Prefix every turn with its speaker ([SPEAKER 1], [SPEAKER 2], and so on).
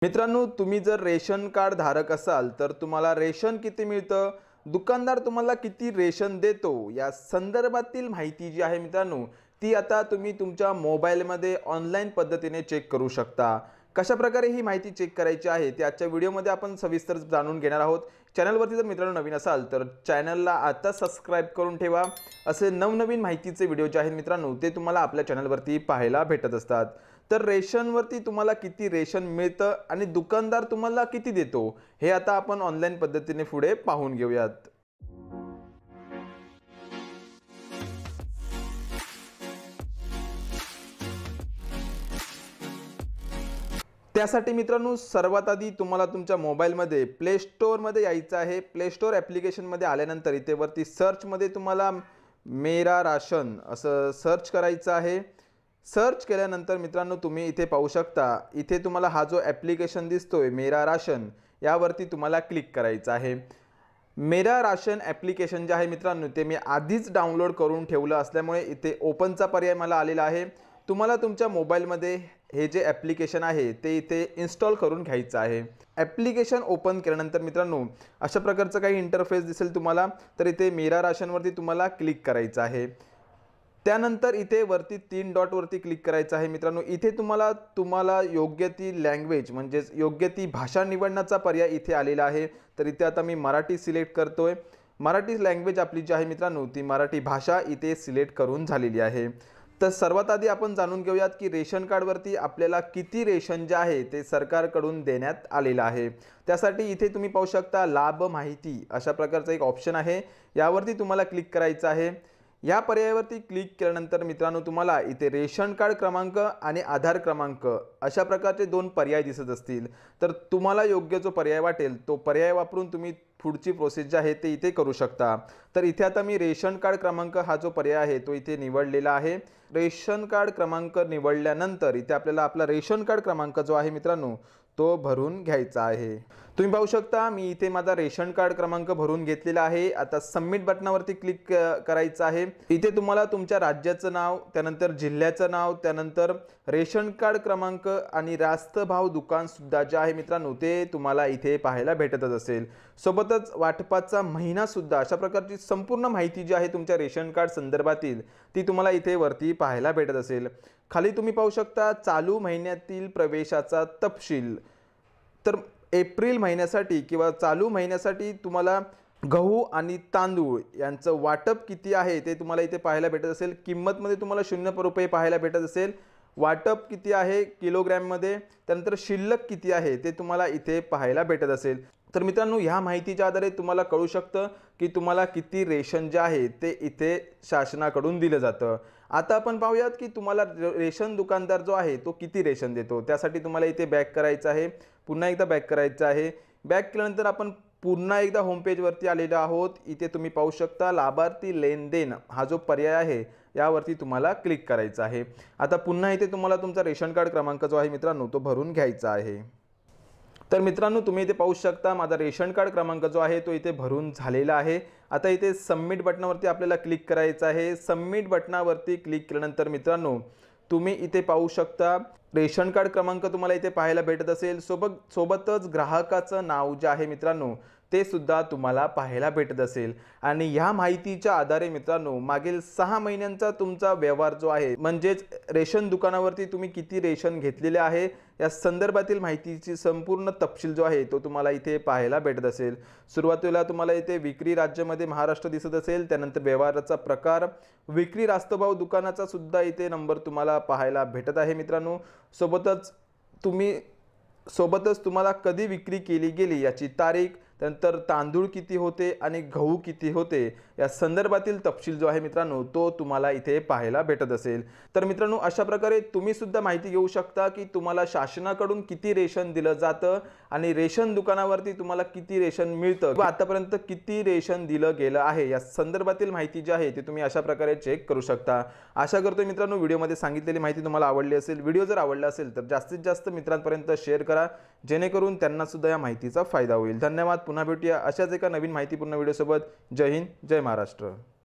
[SPEAKER 1] मित्रांनो, तुम्ही जर रेशन कार्ड धारक असाल तर तुम्हाला रेशन किती मिळतं, दुकानदार तुम्हाला किती रेशन देतो, या संदर्भातील माहिती जी आहे मित्रांनो, ती आता तुम्ही तुमच्या मोबाईलमध्ये ऑनलाईन पद्धतीने चेक करू शकता। कशा प्रकारे ही माहिती चेक करायची आहे ते आजच्या व्हिडिओमध्ये आपण सविस्तर जाणून घेणार आहोत। चॅनलवरती जर मित्रांनो नवीन असाल तर चॅनलला आता सबस्क्राइब करून ठेवा। असे नवनवीन माहितीचे व्हिडिओ जे आहेत मित्रांनो ते तुम्हाला आपल्या चॅनलवरती पाहायला भेटत असतात। तर रेशनवरती तुम्हाला किती रेशन मिळतं आणि दुकानदार तुम्हाला किती देतो हे आता आपण ऑनलाईन पद्धतीने पुढे पाहून घेऊयात। त्यासाठी मित्रांनो सर्वात आधी तुम्हाला तुमच्या मोबाईलमध्ये प्ले स्टोअरमध्ये यायचं आहे। प्ले स्टोअर ॲप्लिकेशनमध्ये आल्यानंतर इथे वरती सर्चमध्ये तुम्हाला मेरा राशन असं सर्च करायचं आहे। सर्च केल्यानंतर मित्रांनो तुम्ही इथे पाहू शकता, इथे तुम्हाला हा जो ॲप्लिकेशन दिसतोय मेरा राशन, यावरती तुम्हाला क्लिक करायचं आहे। मेरा राशन ॲप्लिकेशन जे आहे मित्रांनो ते मी आधीच डाउनलोड करून ठेवलं असल्यामुळे इथे ओपनचा पर्याय मला आलेला आहे। तुम्हाला तुमच्या मोबाईलमध्ये हे जे ॲप्लिकेशन आहे ते इथे इन्स्टॉल करून घ्यायचं आहे। ॲप्लिकेशन ओपन केल्यानंतर मित्रांनो अशा प्रकारचं काही इंटरफेस दिसेल तुम्हाला, तर इथे मेरा राशनवरती तुम्हाला क्लिक करायचं आहे। त्यानंतर इथे वरती 3 डॉट वरती क्लिक करायचं आहे मित्रांनो। इथे तुम्हाला योग्य ती लँग्वेज म्हणजे योग्य ती भाषा निवडण्याचा पर्याय इथे आलेला आहे। तर इथे आता मी मराठी सिलेक्ट करतोय। मराठी लँग्वेज आपली जी आहे मित्रांनो ती मराठी भाषा इथे सिलेक्ट करून झालेली आहे। तर सर्वात आधी आपण जाणून घेऊयात की रेशन कार्डवरती आपल्याला किती रेशन जे आहे ते सरकारकडून देण्यात आलेलं आहे। त्यासाठी इथे तुम्ही पाहू शकता लाभ माहिती अशा प्रकारचा एक ऑप्शन आहे, यावरती तुम्हाला क्लिक करायचं आहे। या पर्यायावरती क्लिक केल्यानंतर मित्रांनो तुम्हाला इथे रेशन कार्ड क्रमांक आणि आधार क्रमांक अशा प्रकारचे 2 पर्याय दिसत असतील, तर तुम्हाला योग्य जो पर्याय वाटेल तो पर्याय वापरून तुम्ही पुढची प्रोसेस जी आहे ते इथे करू शकता। तर इथे आता मी रेशन कार्ड क्रमांक हा जो पर्याय आहे तो इथे निवडलेला आहे। रेशन कार्ड क्रमांक निवडल्यानंतर इथे आपल्याला आपला रेशन कार्ड क्रमांक जो आहे मित्रांनो तो भरून घ्यायचा आहे। तुम्ही पाहू शकता मी इथे माझा रेशन कार्ड क्रमांक भरून घेतलेला आहे। आता सबमिट बटनावरती क्लिक करायचं आहे। इथे तुम्हाला तुमच्या राज्याचं नाव, त्यानंतर जिल्ह्याचं नाव, त्यानंतर रेशन कार्ड क्रमांक आणि रास्त भाव दुकान सुद्धा जे आहे मित्रांनो ते तुम्हाला इथे पाहायला भेटतच असेल। सोबतच वाटपाचा महिना सुद्धा, अशा प्रकारची संपूर्ण माहिती जी आहे तुमच्या रेशन कार्ड संदर्भातील ती तुम्हाला इथे वरती पाहायला भेटत असेल। खाली तुम्ही पाहू शकता चालू महिन्यातील प्रवेशाचा तपशील। तर एप्रिल महिन्यासाठी किंवा चालू महिन्यासाठी तुम्हाला गहू आणि तांदूळ यांचं वाटप किती आहे ते तुम्हाला इथे पाहायला भेटत असेल। किंमतमध्ये तुम्हाला ₹0 पाहायला भेटत असेल। वाटप किती आहे किलोग्रॅममध्ये, त्यानंतर शिल्लक किती आहे ते तुम्हाला इथे पाहायला भेटत असेल। तर मित्रांनो ह्या माहितीच्या आधारे तुम्हाला कळू शकतं की तुम्हाला किती रेशन जे आहे ते इथे शासनाकडून दिलं जातं। आता आपण पाहूयात की तुम्हाला रेशन दुकानदार जो आहे तो किती रेशन देतो। त्यासाठी तुम्हाला इथे बॅक करायचं आहे, पुन्हा एकदा बॅक करायचं आहे। बॅक केल्यानंतर आपण पुन्हा एकदा होम पेजवरती आलेलो आहोत। इथे तुम्ही पाहू शकता लाभार्थी लेनदेन हा जो पर्याय आहे यावरती तुम्हाला क्लिक करायचं आहे। आता पुन्हा इथे तुम्हाला तुमचा रेशन कार्ड क्रमांक जो आहे मित्रांनो तो भरून घ्यायचा आहे। तर मित्रांनो तुम्ही इथे पाहू शकता माझा रेशन कार्ड क्रमांक जो आहे तो इथे भरून झालेला आहे। आता इथे सबमिट बटनावरती आपल्याला क्लिक करायचं आहे। सबमिट बटनावरती क्लिक केल्यानंतर मित्रांनो तुम्ही इथे पाहू शकता रेशन कार्ड क्रमांक तुम्हाला इथे पाहायला भेटत असेल। सोबतच ग्राहकाचं नाव जे आहे मित्रांनो ते सुद्धा तुम्हाला पाहायला भेटत असेल। आणि ह्या माहितीच्या आधारे मित्रांनो मागील 6 महिन्यांचा तुमचा व्यवहार जो आहे, म्हणजेच रेशन दुकानावरती तुम्ही किती रेशन घेतलेले आहे या संदर्भातील माहितीची संपूर्ण तपशील जो आहे तो तुम्हाला इथे पाहायला भेटत असेल। सुरुवातीला तुम्हाला इथे विक्री राज्यामध्ये महाराष्ट्र दिसत असेल, त्यानंतर व्यवहाराचा प्रकार, विक्री रास्तभाव दुकानाचा सुद्धा इथे नंबर तुम्हाला पाहायला भेटत आहे मित्रांनो। सोबतच तुम्हाला कधी विक्री केली गेली याची तारीख, त्यानंतर तांदूळ किती होते आणि गहू किती होते या संदर्भातील तपशील जो आहे मित्रांनो तो तुम्हाला इथे पाहायला भेटत असेल। तर मित्रांनो अशा प्रकारे तुम्ही सुद्धा माहिती घेऊ शकता की तुम्हाला शासनाकडून किती रेशन दिलं जातं आणि रेशन दुकानावरती तुम्हाला किती रेशन मिळतं किंवा आतापर्यंत किती रेशन दिलं गेलं आहे या संदर्भातील माहिती जी आहे ती तुम्ही अशा प्रकारे चेक करू शकता। आशा करतो मित्रांनो व्हिडिओमध्ये सांगितलेली माहिती तुम्हाला आवडली असेल। व्हिडिओ जर आवडला असेल तर जास्तीत जास्त मित्रांपर्यंत शेअर करा, जेणेकरून त्यांना सुद्धा या माहितीचा फायदा होईल। धन्यवाद। पुन्हा भेटूया अशाच एका नवीन माहितीपूर्ण व्हिडिओसोबत। जय हिंद, जय महाराष्ट्र।